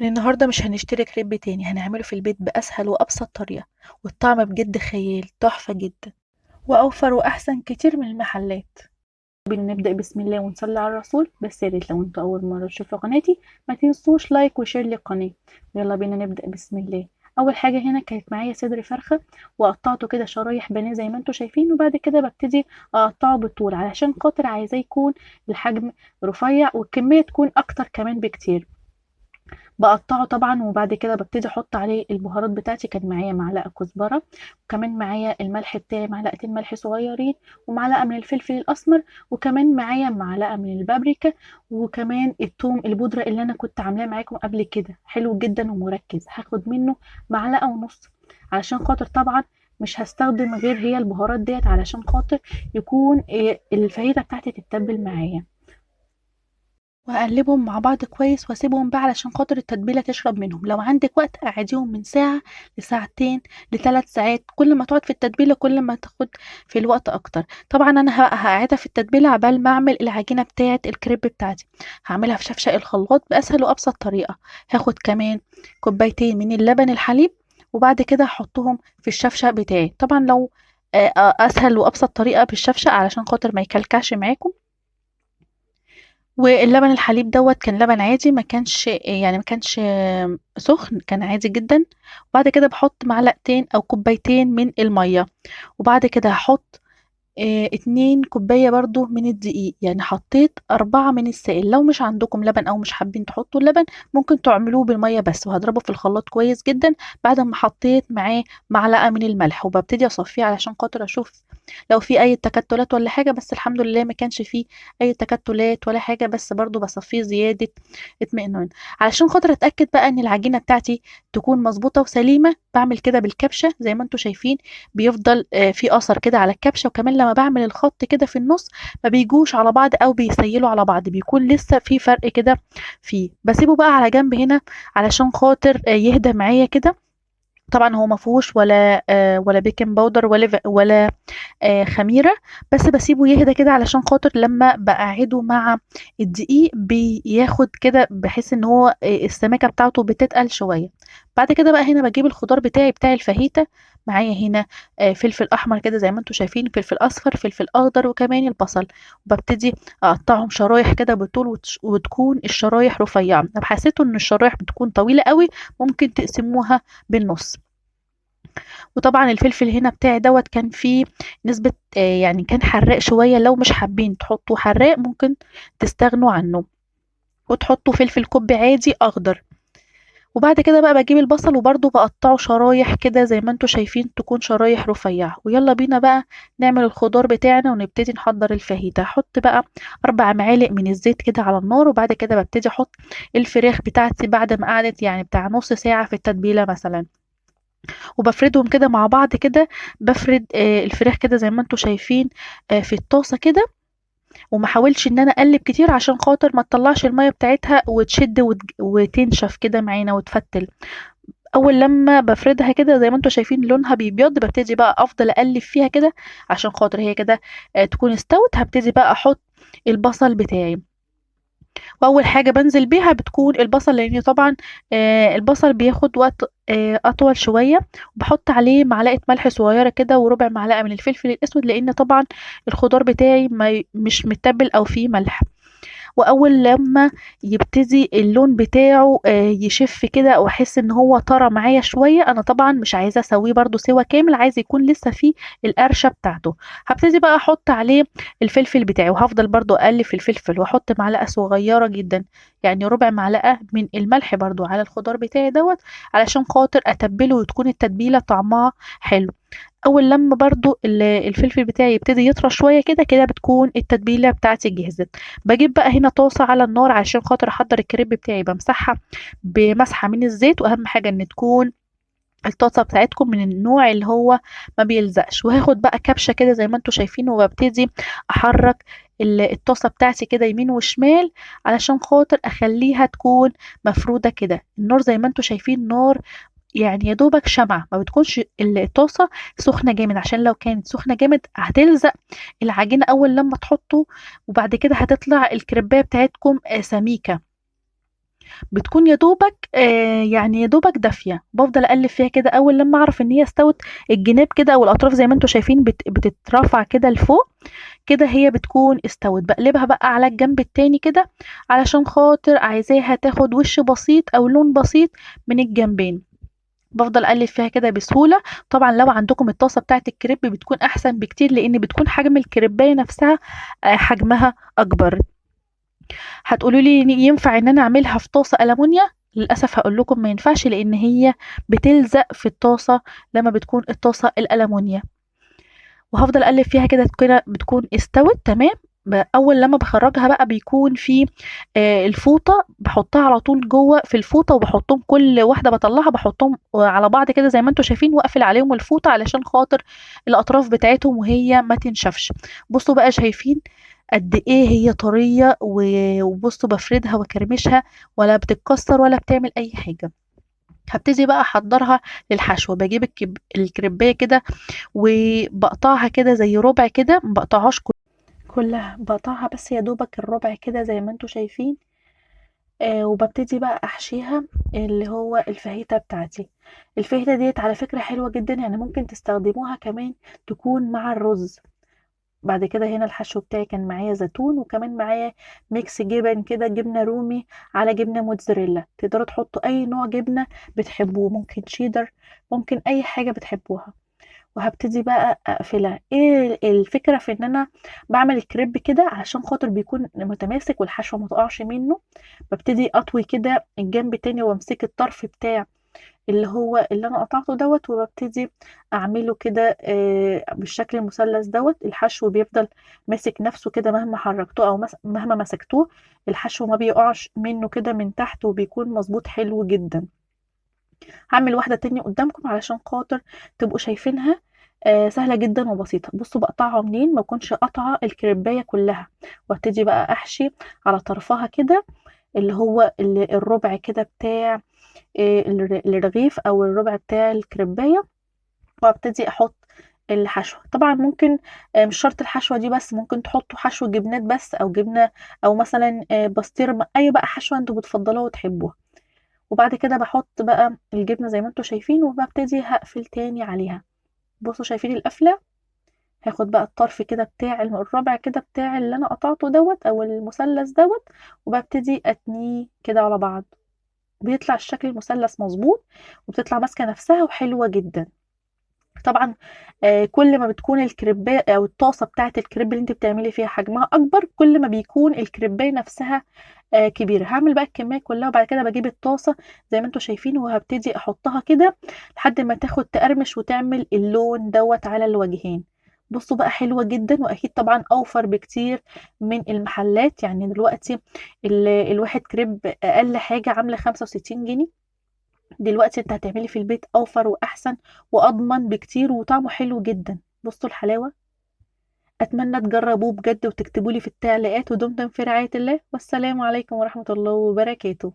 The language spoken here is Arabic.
من النهاردة مش هنشتري كريب تاني، هنعمله في البيت بأسهل وأبسط طريقة، والطعم بجد خيال تحفة جدا، وأوفر وأحسن كتير من المحلات. نبدأ بسم الله ونصلي على الرسول. بس يا ريت لو انتوا أول مرة تشوفوا قناتي ما تنسوش لايك وشير للقناة. ويلا بينا نبدأ بسم الله. أول حاجة هنا كانت معايا صدر فرخة، وقطعته كده شرايح بانيه زي ما انتوا شايفين، وبعد كده ببتدي أقطعه بالطول علشان خاطر عايزاه يكون الحجم رفيع والكمية تكون أكتر كمان بكتير. باقطّعه طبعًا، وبعد كده بابتدي أحُط عليه البهارات بتاعتي. كان معايا معلقة كزبرة، وكمان معايا الملح بتاعي معلقتين ملح صغيّرين، ومعلقة من الفلفل الأسمر، وكمان معايا معلقة من البابريكا، وكمان التوم البودرة اللي أنا كنت عاملاه معاكم قبل كده، حلو جدًا ومركّز. هاخد منّه معلقة ونُص، علشان خاطر طبعًا مش هاستخدم غير هي البهارات ديّة، علشان خاطر يكون الفاهيتا بتاعتي تتبّل معايا. وهاقلّبهم مع بعض كويس واسيبهم بقى علشان خاطر التتبيلة تشرب منهم. لو عندِك وقت قعّديهم من ساعة لساعتين ل3 ساعات، كل ما تقعد في التتبيلة كل ما تاخد في الوقت أكتر. طبعًا أنا هاقعدها في التتبيلة عقبال ما أعمل العجينة بتاعة الكريب بتاعتي. هاعملها في شفشق الخلاط بأسهل وأبسط طريقة. هاخد كمان كوبايتين من اللبن الحليب، وبعد كده هاحطهم في الشفشق بتاعي. طبعًا لو أسهل وأبسط طريقة بالشفشق علشان خاطر ما يكلكعش معاكم. واللبن الحليب دوّة كان لبن عادي، ما كانش سُخن، كان عادي جدًا. وبعد كده باحُط معلقتين أو كوبايتين من المَيّة، وبعد كده هاحُط 2 كوباية برضه من الدقيق، يعني حطيت 4 من السائل. لو مش عندكم لبن أو مش حابين تحطّوا اللبن، ممكن تعملوه بالمَيّة بس، وهاضربه في الخلاط كويس جدًا بعد أمّا حطيت معاه معلقة من الملح، وبابتدي أصفّيه علشان خاطر أشوف لو في أي تكتُّلات والّا حاجة. بس الحمد لله ما كانش في أي تكتُّلات ولا حاجة، بس برضه باصفّيه زيادة اطمئنان. علشان خاطر أتأكد بقى إن العجينة بتاعتي تكون مضبوطة وسليمة، باعمل كده بالكبشة زي ما أنتم شايفين، بيفضل في أثر كده على الكبشة. وكمان لمّا باعمل الخط كده في النُص ما بيجوش على بعض أو بيسيّلوا على بعض، بيكون لسه في فرق كده فيه. باسيبه بقى على جنب هنا علشان خاطر يهدى معايا كده. طبعًا هو ما فيهوش ولا baking powder ولا خميرة، بس باسيبه يهدى كده علشان خاطر لمّا باقعّده مع الدقيق بياخد كده، بحيث إن هو السماكة بتاعته بتتقل شوية. بعد كده بقى هنا باجيب الخضار بتاعي بتاع الفاهيتا. معايا هنا فلفل أحمر كده زي ما أنتم شايفين، فلفل أصفر، فلفل أخضر، وكمان البصل. وبابتدي أقطّعهم شرايح كده بالطول وتكون الشرايح رفيّعة. لو حسيتوا إن الشرايح بتكون طويلة أوي، ممكن تقسموها بالنُص. وطبعًا الفلفل هنا بتاعي دوّة كان فيه نسبة يعني كان حراق شوية. لو مش حابين تحطّوا حراق ممكن تستغنوا عنّه، وتحطّوا فلفل كُبّي عادي أخضر. وبعد كده بقى باجيب البصل وبرضه باقطّعه شرايح كده زي ما أنتم شايفين، تكون شرايح رفيّعة. ويالّا بينا بقى نعمل الخضار بتاعنا ونبتدي نحضّر الفاهيتا. هاحط بقى 4 معالق من الزيت كده على النار، وبعد كده بابتدي أحط الفراخ بتاعتي بعد ما قعدت يعني بتاع نُص ساعة في التتبيلة مثلًا. وبافردهم كده مع بعض كده. بافرد الفراخ كده زي ما أنتم شايفين في الطاسة كده، وما احاولش إن أنا أقلِّب كتير عشان خاطر ما تطلّعش المَيّة بتاعتها وتشد وتنشف كده معانا وتفتِّل. أول لمّا بافردها كده زي ما أنتم شايفين لونها بيبيض، بابتدي بقى أفضل أقلِّب فيها كده عشان خاطر هي كده تكون استوت. هابتدي بقى أحُط البصل بتاعي. وأول حاجة بانزل بيها بتكون البصل، لإن طبعًا البصل بياخد وقت أطول شوية. وباحط عليه معلقة ملح صغيرة كده وربع معلقة من الفلفل الأسود، لإن طبعًا الخضار بتاعي ما مش متّبل أو فيه ملح. وأول لمّا يبتدي اللون بتاعه يشِف كده وأحس إن هو طرى معايا شوية، أنا طبعًا مش عايزاه أسويه برضه سِوَى كامل، عايزة يكون لسه فيه القرشة بتاعته. هابتدي بقى أحط عليه الفلفل بتاعي، وهافضل برضه أقلِّب في الفلفل، وأحط معلقة صغيرة جدًا، يعني ربع معلقة من الملح برضه على الخضار بتاعي دوّة، علشان خاطر أتبِّله وتكون التتبيلة طعمها حلو. أول لمّا برضه الفلفل بتاعي يبتدي يطرى شوية كده، كده بتكون التتبيلة بتاعتي جهزت. باجيب بقى هنا طاسة على النار عشان خاطر أحضّر الكريب بتاعي، بامسحها بمسحة من الزيت. وأهم حاجة إن تكون الطاسة بتاعتكم من النوع اللي هو ما بيلزقش. وهاخد بقى كبشة كده زي ما أنتم شايفين، وبابتدي أحرّك الطاسة بتاعتي كده يمين وشمال علشان خاطر أخلّيها تكون مفرودة كده. النار زي ما أنتم شايفين نار يعني يا دوبك شمعة، ما بتكونش الطاسة سخنة جامد، عشان لو كانت سخنة جامد هتلزق العجينة أول لمّا تحطّوا، وبعد كده هتطلع الكريباية بتاعتكم سميكة. بتكون يا دوبك يعني يا دوبك دافية، بافضل أقلّب فيها كده أول لمّا أعرف إن هي استوت، الجناب كده أو الأطراف زي ما أنتم شايفين بتترفع كده لفوق، كده هي بتكون استوت. باقلبها بقى على الجنب التاني كده علشان خاطر عايزاها تاخد وش بسيط أو لون بسيط من الجنبين. بافضل أقلّب فيها كده بسهولة. طبعًا لو عندكم الطاسة بتاعة الكريب بتكون أحسن بكتير، لإن بتكون حجم الكريباية نفسها حجمها أكبر. هتقولوا لي ينفع إن أنا أعملها في طاسة ألمونيا؟ للأسف هاقول لكم ما ينفعش، لإن هي بتلزق في الطاسة لمّا بتكون الطاسة الألمونيا. وهافضل أقلّب فيها كده بتكون استوت تمام. أول لمّا باخرّجها بقى بيكون في الفوطة باحطها على طول جوّه في الفوطة، وباحطهم كل واحدة باطلّعها باحطهم على بعض كده زي ما أنتم شايفين، واقفل عليهم الفوطة علشان خاطر الأطراف بتاعتهم وهي ما تنشفش. بُصّوا بقى شايفين قد إيه هي طرية وبُصّوا بافردها واكرمشها ولا بتتكسر ولا بتعمل أي حاجة. هابتدي بقى أحضّرها للحشو. باجيب الكريباية كده وباقطعها كده زي ربع كده، ما باقطعهاش كلّها، باقطعها بس يا دوبك الربع كده زي ما أنتم شايفين. وبابتدي بقى أحشيها اللي هو الفاهيتا بتاعتي. الفاهيتا ديّة على فكرة حلوة جدًا، يعني ممكن تستخدموها كمان تكون مع الرز. بعد كده هنا الحشو بتاعي كان معايا زيتون، وكمان معايا ميكس جبن كده، جبنة رومي على جبنة موتزاريلا. تقدروا تحطوا أي نوع جبنة بتحبوه، ممكن cheddar، ممكن أي حاجة بتحبوها. وهابتدي بقى أقفلها. إيه الفكرة في إن أنا باعمل الكريب كده علشان خاطر بيكون متماسك والحشوة ما تقعش منه. بابتدي أطوي كده الجنب التاني وأمسك الطرف بتاع اللي أنا قطعته دوّة، وبابتدي أعمله كده بالشكل المثلث دوّة. الحشو بيفضل ماسك نفسه كده مهما حركتوه أو مهما مسكتوه، الحشو ما بيقعش منه كده من تحت وبيكون مضبوط حلو جدًا. هاعمل واحدة تانية قدّامكم علشان خاطر تبقوا شايفينها سهلة جدًا وبسيطة. بصوا باقطعها منين، ما اكونش قاطعة الكريباية كلّها، وابتدي بقى أحشي على طرفها كده اللي هو الربع كده بتاع الرغيف أو الربع بتاع الكريباية، وابتدي أحط الحشوة. طبعًا ممكن مش شرط الحشوة دي بس، ممكن تحطوا حشو جبنات بس أو جبنة أو مثلًا بسطرمة، أي بقى حشوة أنتم بتفضّلوها وتحبوها. وبعد كده باحط بقى الجبنة زي ما أنتم شايفين، وبابتدي هاقفل تاني عليها. بُصّوا شايفين القفلة؟ هاخد بقى الطرف كده بتاع الرابع كده بتاع اللي أنا قطعته دوّة أو المثلث دوّة، وبابتدي أتنيه كده على بعض. بيطلع الشكل المثلث مضبوط، وبتطلع ماسكة نفسها وحلوة جدًا. طبعًا كل ما بتكون الكريباية أو الطاسة بتاعة الكريب اللي أنتِ بتعملي فيها حجمها أكبر، كل ما بيكون الكريباية نفسها كبيرة. هاعمل بقى الكمية كلّها وبعد كده باجيب الطاسة زي ما أنتم شايفين، وهابتدي أحطها كده لحد ما تقرمش وتعمل اللون دوّة على الوجهين. بُصّوا بقى حلوة جدًا، وأكيد طبعًا أوفر بكتير من المحلات. يعني دلوقتي الواحد كريب أقل حاجة عاملة 65 جنيه. دلوقتي أنتِ هتعملي في البيت أوفر وأحسن وأضمن بكتير وطعمه حلو جدًا. بُصّوا الحلاوة. أتمنى تجربوه بجد وتكتبوا لي في التعليقات. ودمتم في رعاية الله، والسلام عليكم ورحمة الله وبركاته.